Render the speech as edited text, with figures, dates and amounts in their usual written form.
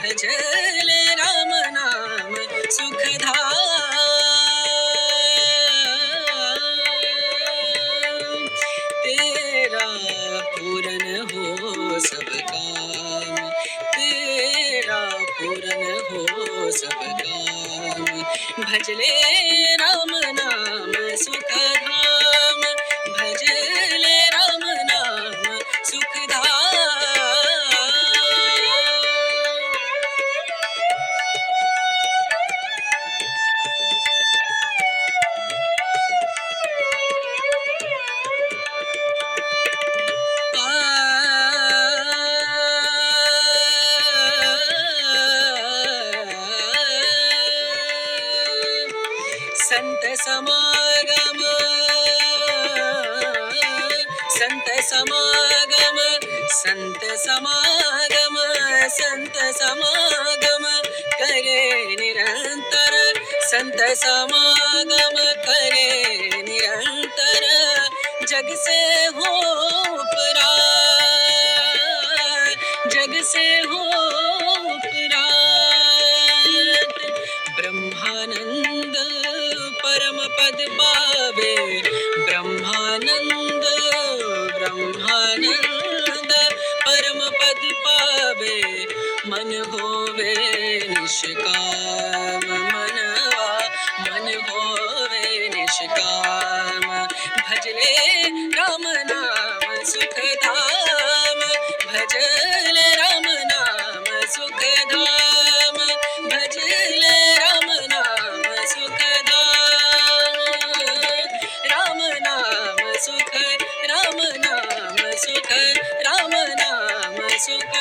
भजले राम नाम सुखधाम। तेरा पूरन हो सब काम, तेरा पूरन हो सब काम। भजले राम नाम सुखधाम, भजले राम नाम सुखधाम। संत समागम, संत समागम, संत समागम, संत समागम करे निरंतर, संत समागम करे निरंतर। जग से हो परार, जग से हो परार। ब्रह्मानंद परम पद पावे, ब्रह्मानंद, ब्रह्मानंद परम पद पावे। मन होवे निष्काम, मनवा मन होवे निष्काम। भजले राम नाम सुखधाम, भजले राम नाम सुखधाम, भजले राम नाम सुखधाम। राम नाम सुख, राम नाम सुख, राम नाम सुख।